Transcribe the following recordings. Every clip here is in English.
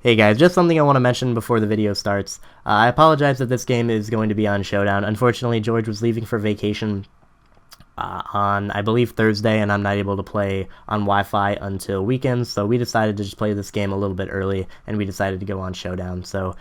Hey guys, just something I want to mention before the video starts. I apologize that this game is going to be on Showdown. Unfortunately, George was leaving for vacation on, I believe, Thursday, and I'm not able to play on Wi-Fi until weekends, so we decided to just play this game a little bit early, and we decided to go on Showdown. So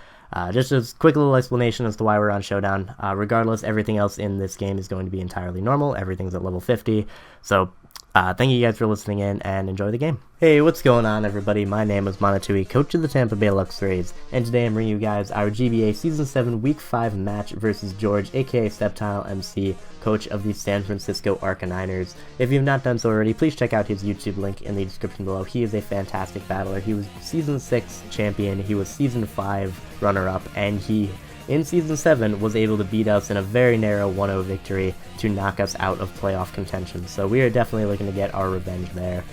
just a quick little explanation as to why we're on Showdown. Regardless, everything else in this game is going to be entirely normal. Everything's at level 50, so thank you guys for listening in, and enjoy the game. Hey, what's going on, everybody? My name is Monatui, coach of the Tampa Bay Luxrays, and today I'm bringing you guys our GBA Season 7 Week 5 match versus George, aka Steptile MC, coach of the San Francisco Arcaniners. If you've not done so already, please check out his YouTube link in the description below. He is a fantastic battler. He was Season 6 champion, he was Season 5 runner-up, and he in Season 7 was able to beat us in a very narrow 1-0 victory to knock us out of playoff contention. So we are definitely looking to get our revenge there.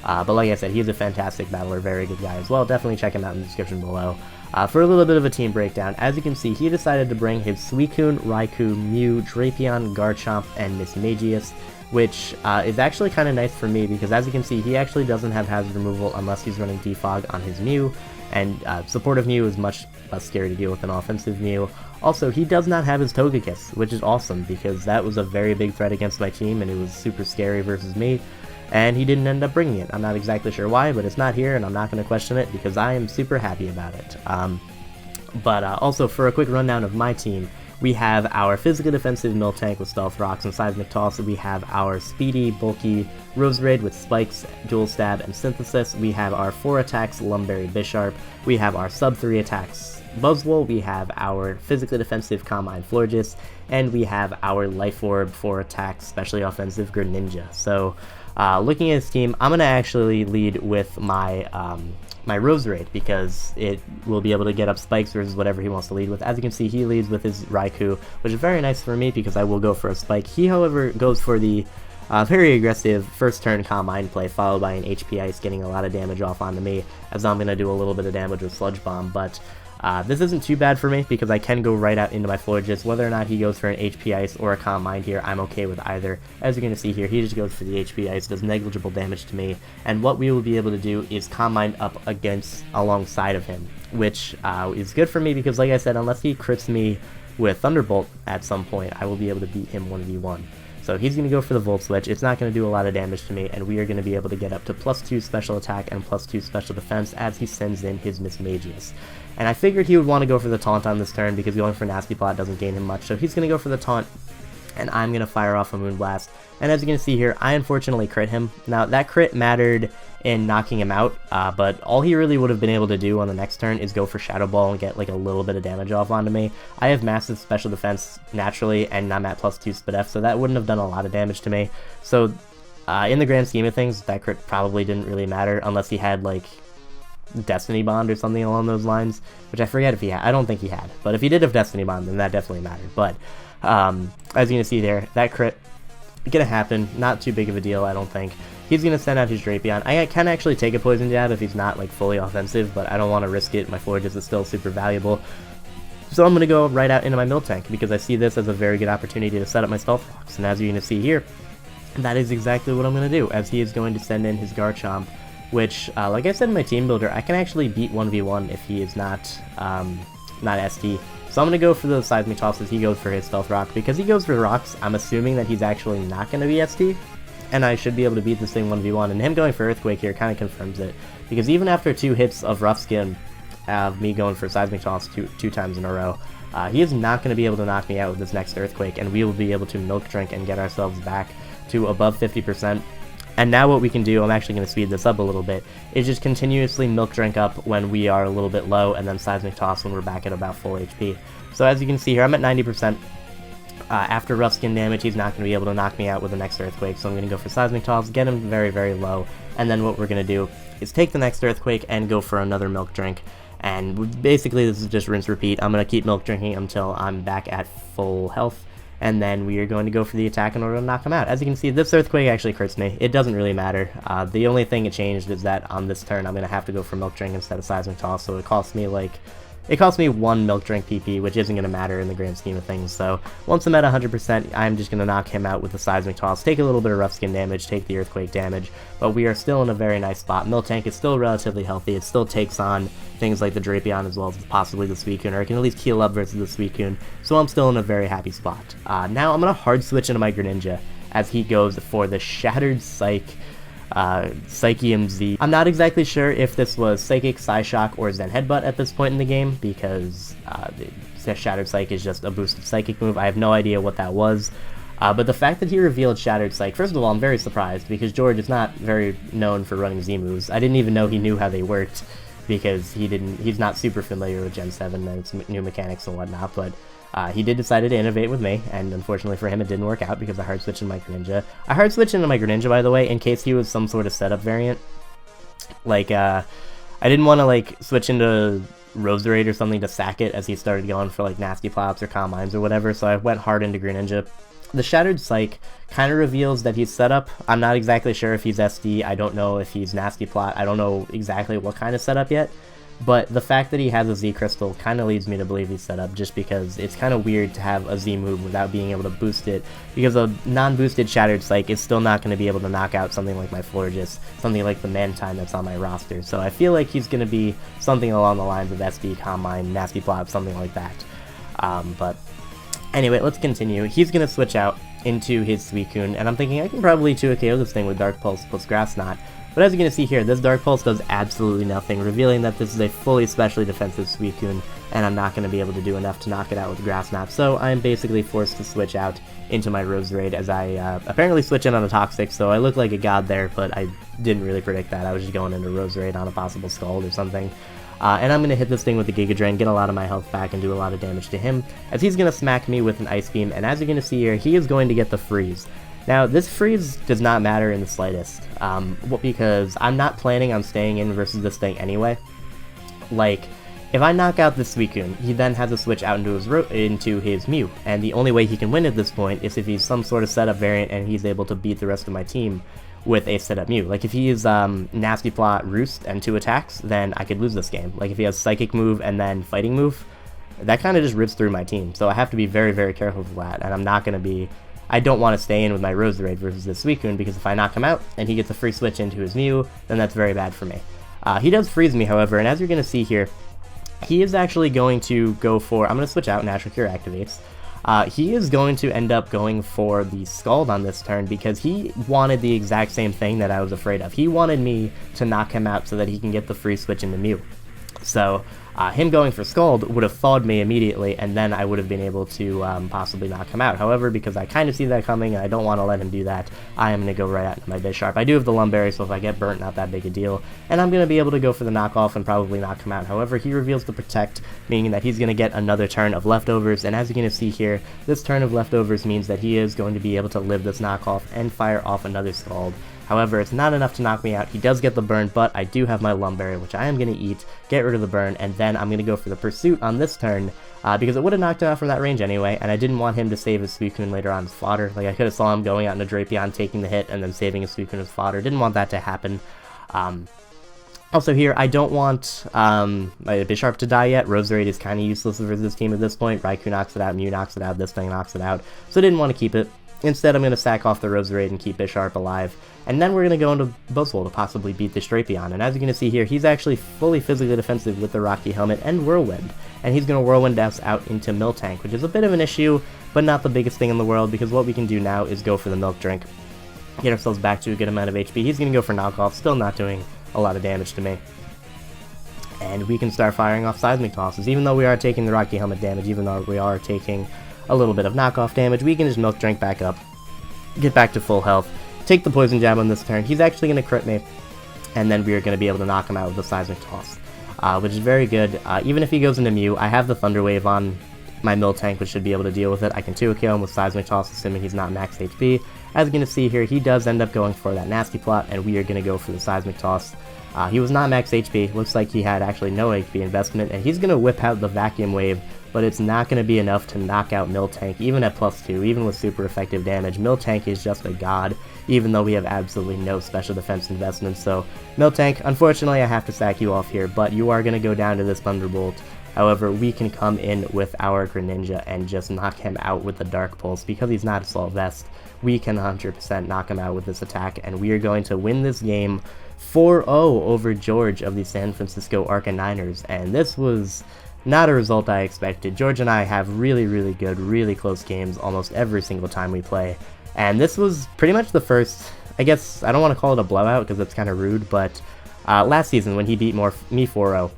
But like I said, he's a fantastic battler, very good guy as well. Definitely check him out in the description below. For a little bit of a team breakdown, as you can see, he decided to bring his Suicune, Raikou, Mew, Drapion, Garchomp, and Mismagius, which is actually kind of nice for me because as you can see, he actually doesn't have hazard removal unless he's running Defog on his Mew, and supportive Mew is much less scary to deal with than offensive Mew. Also, he does not have his Togekiss, which is awesome because that was a very big threat against my team and it was super scary versus me, and he didn't end up bringing it. I'm not exactly sure why, but it's not here and I'm not going to question it because I am super happy about it. Also, for a quick rundown of my team, we have our physically defensive Miltank with Stealth Rocks and Seismic Toss. We have our speedy, bulky Roserade with Spikes, Dual Stab, and Synthesis. We have our 4 attacks Lumberry Bisharp. We have our sub 3 attacks Buzzwole. We have our physically defensive Combine Florges. And we have our Life Orb 4 attacks, specially offensive Greninja. So, looking at his team, I'm going to actually lead with my my Roserade because it will be able to get up spikes versus whatever he wants to lead with. As you can see, he leads with his Raikou, which is very nice for me because I will go for a spike. He, however, goes for the very aggressive first turn Combine play, followed by an HP Ice, getting a lot of damage off onto me, as I'm going to do a little bit of damage with Sludge Bomb, but this isn't too bad for me because I can go right out into my Florges. Whether or not he goes for an HP Ice or a Calm Mind here, I'm okay with either. As you're going to see here, he just goes for the HP Ice, does negligible damage to me, and what we will be able to do is Calm Mind up alongside of him, which is good for me because, like I said, unless he crits me with Thunderbolt at some point, I will be able to beat him 1v1. So he's going to go for the Volt Switch. It's not going to do a lot of damage to me, and we are going to be able to get up to +2 special attack and +2 special defense as he sends in his Mismagius. And I figured he would want to go for the taunt on this turn because going for Nasty Plot doesn't gain him much, so he's going to go for the taunt, and I'm going to fire off a Moonblast. And as you can see here, I unfortunately crit him. Now, that crit mattered in knocking him out, but all he really would have been able to do on the next turn is go for Shadow Ball and get like a little bit of damage off onto me. I have massive special defense naturally, and I'm at +2 SpDef, so that wouldn't have done a lot of damage to me. So, in the grand scheme of things, that crit probably didn't really matter unless he had like Destiny Bond or something along those lines, which I forget if he had. I don't think he had, but if he did have Destiny Bond, then that definitely mattered. But as you can see there, that crit gonna happen, not too big of a deal, I don't think. He's gonna send out his Drapion. I can actually take a Poison Jab if he's not like fully offensive, but I don't want to risk it. My Florges is still super valuable, so I'm gonna go right out into my Miltank because I see this as a very good opportunity to set up my Stealth Rocks. And as you're gonna see here, that is exactly what I'm gonna do, as he is going to send in his Garchomp, which, like I said in my team builder, I can actually beat 1v1 if he is not ST. So I'm going to go for those Seismic Tosses, he goes for his Stealth Rock. Because he goes for Rocks, I'm assuming that he's actually not going to be ST, and I should be able to beat this thing 1v1, and him going for Earthquake here kind of confirms it. Because even after 2 hits of Rough Skin, me going for Seismic Toss two times in a row, he is not going to be able to knock me out with this next Earthquake, and we will be able to Milk Drink and get ourselves back to above 50%. And now what we can do, I'm actually going to speed this up a little bit, is just continuously Milk Drink up when we are a little bit low, and then Seismic Toss when we're back at about full HP. So as you can see here, I'm at 90%. After Rough Skin damage, he's not going to be able to knock me out with the next Earthquake, so I'm going to go for Seismic Toss, get him very, very low, and then what we're going to do is take the next Earthquake and go for another Milk Drink. And basically this is just rinse repeat. I'm going to keep Milk Drinking until I'm back at full health, and then we are going to go for the attack in order to knock him out. As you can see, this Earthquake actually crits me. It doesn't really matter. The only thing it changed is that on this turn, I'm going to have to go for Milk Drink instead of Seismic Toss, so it costs me like it costs me 1 Milk Drink PP, which isn't going to matter in the grand scheme of things. So once I'm at 100%, I'm just going to knock him out with the Seismic Toss, take a little bit of rough skin damage, take the Earthquake damage, but we are still in a very nice spot. Miltank is still relatively healthy. It still takes on things like the Drapion as well as possibly the Suicune, or it can at least heal up versus the Suicune, so I'm still in a very happy spot. Now I'm going to hard switch into my Greninja as he goes for the Shattered Psychium Z. I'm not exactly sure if this was Psychic, Psyshock, or Zen Headbutt at this point in the game, because the Shattered Psych is just a boosted Psychic move. I have no idea what that was. But the fact that he revealed Shattered Psych, first of all, I'm very surprised, because George is not very known for running Z moves. I didn't even know he knew how they worked, because he's not super familiar with Gen 7 and its new mechanics and whatnot, but he did decide to innovate with me, and unfortunately for him it didn't work out because I hard switched into my Greninja. I hard switched into my Greninja, by the way, in case he was some sort of setup variant. Like, I didn't want to, like, switch into Roserade or something to sack it as he started going for, like, Nasty Plops or Calm Minds or whatever, so I went hard into Greninja. The Shattered Psych kind of reveals that he's set up. I'm not exactly sure if he's SD, I don't know if he's Nasty Plot, I don't know exactly what kind of setup yet. But the fact that he has a Z Crystal kind of leads me to believe he's set up, just because it's kind of weird to have a Z move without being able to boost it, because a non-boosted Shattered Psych is still not going to be able to knock out something like my Florges, something like the Mantine that's on my roster. So I feel like he's going to be something along the lines of SD, Calm Mind, Nasty Plot, something like that. But anyway, let's continue. He's going to switch out into his Suicune, and I'm thinking I can probably 2-KO this thing with Dark Pulse plus Grass Knot. But as you're going to see here, this Dark Pulse does absolutely nothing, revealing that this is a fully specially defensive Suicune, and I'm not going to be able to do enough to knock it out with Grass Knot, so I'm basically forced to switch out into my Roserade, as I apparently switch in on a Toxic, so I look like a god there, but I didn't really predict that. I was just going into Roserade on a possible Scald or something. And I'm going to hit this thing with the Giga Drain, get a lot of my health back, and do a lot of damage to him, as he's going to smack me with an Ice Beam, and as you're going to see here, he is going to get the Freeze. Now, this freeze does not matter in the slightest, because I'm not planning on staying in versus this thing anyway. Like, if I knock out this Suicune, he then has to switch out into his Mew, and the only way he can win at this point is if he's some sort of setup variant and he's able to beat the rest of my team with a setup Mew. Like, if he is Nasty Plot, Roost, and 2 attacks, then I could lose this game. Like, if he has Psychic move and then Fighting move, that kind of just rips through my team, so I have to be very, very careful with that, and I'm not going to be... I don't want to stay in with my Roserade versus this Suicune, because if I knock him out and he gets a free switch into his Mew, then that's very bad for me. He does freeze me, however, and as you're going to see here, he is actually going to go for... I'm going to switch out, Natural Cure activates. He is going to end up going for the Scald on this turn, because he wanted the exact same thing that I was afraid of. He wanted me to knock him out so that he can get the free switch into Mew. So, him going for Scald would have thawed me immediately, and then I would have been able to possibly knock him out. However, because I kind of see that coming, and I don't want to let him do that, I am going to go right out into my Bisharp. I do have the Lumberry, so if I get burnt, not that big a deal, and I'm going to be able to go for the knockoff and probably knock him out. However, he reveals the Protect, meaning that he's going to get another turn of Leftovers, and as you're going to see here, this turn of Leftovers means that he is going to be able to live this knockoff and fire off another Scald. However, it's not enough to knock me out. He does get the burn, but I do have my Lumberry, which I am going to eat, get rid of the burn, and then I'm going to go for the Pursuit on this turn, because it would have knocked him out from that range anyway, and I didn't want him to save his Suicune later on as fodder. Like, I could have saw him going out into Drapion, taking the hit, and then saving his Suicune as fodder. Didn't want that to happen. Also here, I don't want my Bisharp to die yet. Roserade is kind of useless versus this team at this point. Raikou knocks it out, Mew knocks it out, this thing knocks it out, so I didn't want to keep it. Instead, I'm going to sack off the Roserade and keep Bisharp alive, and then we're going to go into Buzzwole to possibly beat this Drapion, and as you're going to see here, he's actually fully physically defensive with the Rocky Helmet and Whirlwind, and he's going to Whirlwind us out into Miltank, which is a bit of an issue, but not the biggest thing in the world, because what we can do now is go for the Milk Drink, get ourselves back to a good amount of HP. He's going to go for Knockoff, still not doing a lot of damage to me. And we can start firing off Seismic Tosses, even though we are taking the Rocky Helmet damage, even though we are taking a little bit of knockoff damage, we can just Milk Drink back up, get back to full health, take the Poison Jab on this turn. He's actually going to crit me, and then we are going to be able to knock him out with the Seismic Toss, which is very good. Even if he goes into Mew, I have the Thunder Wave on my Miltank, which should be able to deal with it. I can 2-KO him with Seismic Toss, assuming he's not max HP. As you're going to see here, he does end up going for that Nasty Plot, and we are going to go for the Seismic Toss. He was not max HP, looks like he had actually no HP investment, and he's going to whip out the Vacuum Wave, but it's not going to be enough to knock out Miltank, even at +2, even with super effective damage. Miltank is just a god, even though we have absolutely no special defense investments. So, Miltank, unfortunately I have to sack you off here, but you are going to go down to this Thunderbolt, However, we can come in with our Greninja and just knock him out with the Dark Pulse. Because he's not Assault Vest, we can 100% knock him out with this attack, and we are going to win this game 4-0 over George of the San Francisco Arcaniners, and this was not a result I expected. George and I have really, really good, really close games almost every single time we play, and this was pretty much the first, I guess, I don't want to call it a blowout because that's kind of rude, but last season when he beat me 4-0,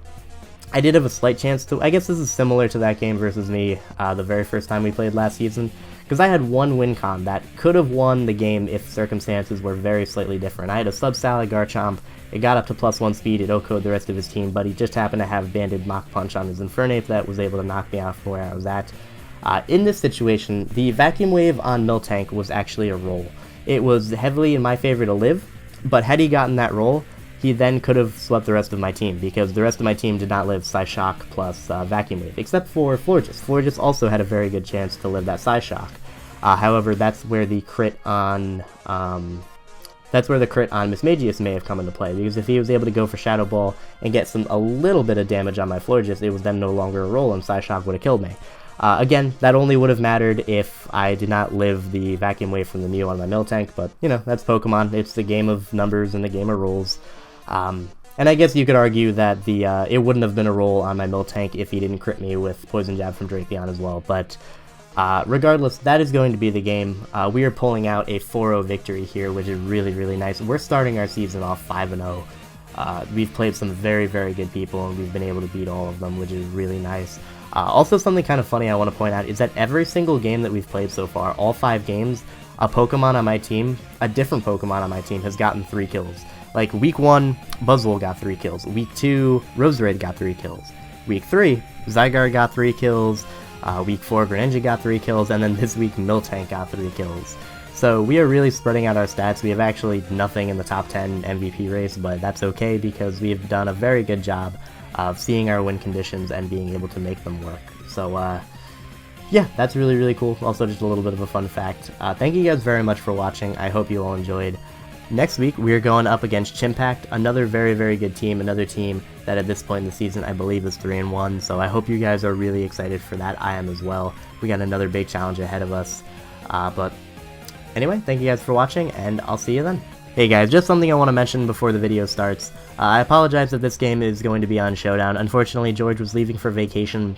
I did have a slight chance to, I guess this is similar to that game versus me the very first time we played last season, because I had one win con that could have won the game if circumstances were very slightly different. I had a Sub-Salad Garchomp, it got up to +1 speed, it OHKO'd the rest of his team, but he just happened to have Banded Mach Punch on his Infernape that was able to knock me out from where I was at. In this situation, the Vacuum Wave on Miltank was actually a roll. It was heavily in my favor to live, but had he gotten that roll, he then could have swept the rest of my team, because the rest of my team did not live Psyshock plus Vacuum Wave, except for Florges. Florges also had a very good chance to live that Psyshock. However, that's where the crit on Mismagius may have come into play, because if he was able to go for Shadow Ball and get a little bit of damage on my Florges, it was then no longer a roll, and Psyshock would have killed me. Again, that only would have mattered if I did not live the Vacuum Wave from the Mew on my Miltank, but, you know, that's Pokemon. It's the game of numbers and the game of rolls. And I guess you could argue that it wouldn't have been a roll on my Miltank if he didn't crit me with Poison Jab from Drapion as well, but regardless, that is going to be the game. We are pulling out a 4-0 victory here, which is really, really nice. We're starting our season off 5-0. We've played some very, very good people, and we've been able to beat all of them, which is really nice. Also, something kind of funny I want to point out is that every single game that we've played so far, all 5 games, a different Pokemon on my team has gotten 3 kills. Like, week 1, Buzzwole got 3 kills. Week 2, Roserade got 3 kills. Week 3, Zygarde got 3 kills. Week 4, Greninja got 3 kills, and then this week, Miltank got 3 kills. So we are really spreading out our stats. We have actually nothing in the top 10 MVP race, but that's okay because we have done a very good job of seeing our win conditions and being able to make them work. So, yeah, that's really, really cool. Also, just a little bit of a fun fact. Thank you guys very much for watching. I hope you all enjoyed. Next week, we are going up against Chimpact, another very, very good team, another team that at this point in the season I believe is 3-1, so I hope you guys are really excited for that. I am as well. We got another big challenge ahead of us. But anyway, thank you guys for watching, and I'll see you then. Hey guys, just something I want to mention before the video starts. I apologize that this game is going to be on Showdown. Unfortunately, George was leaving for vacation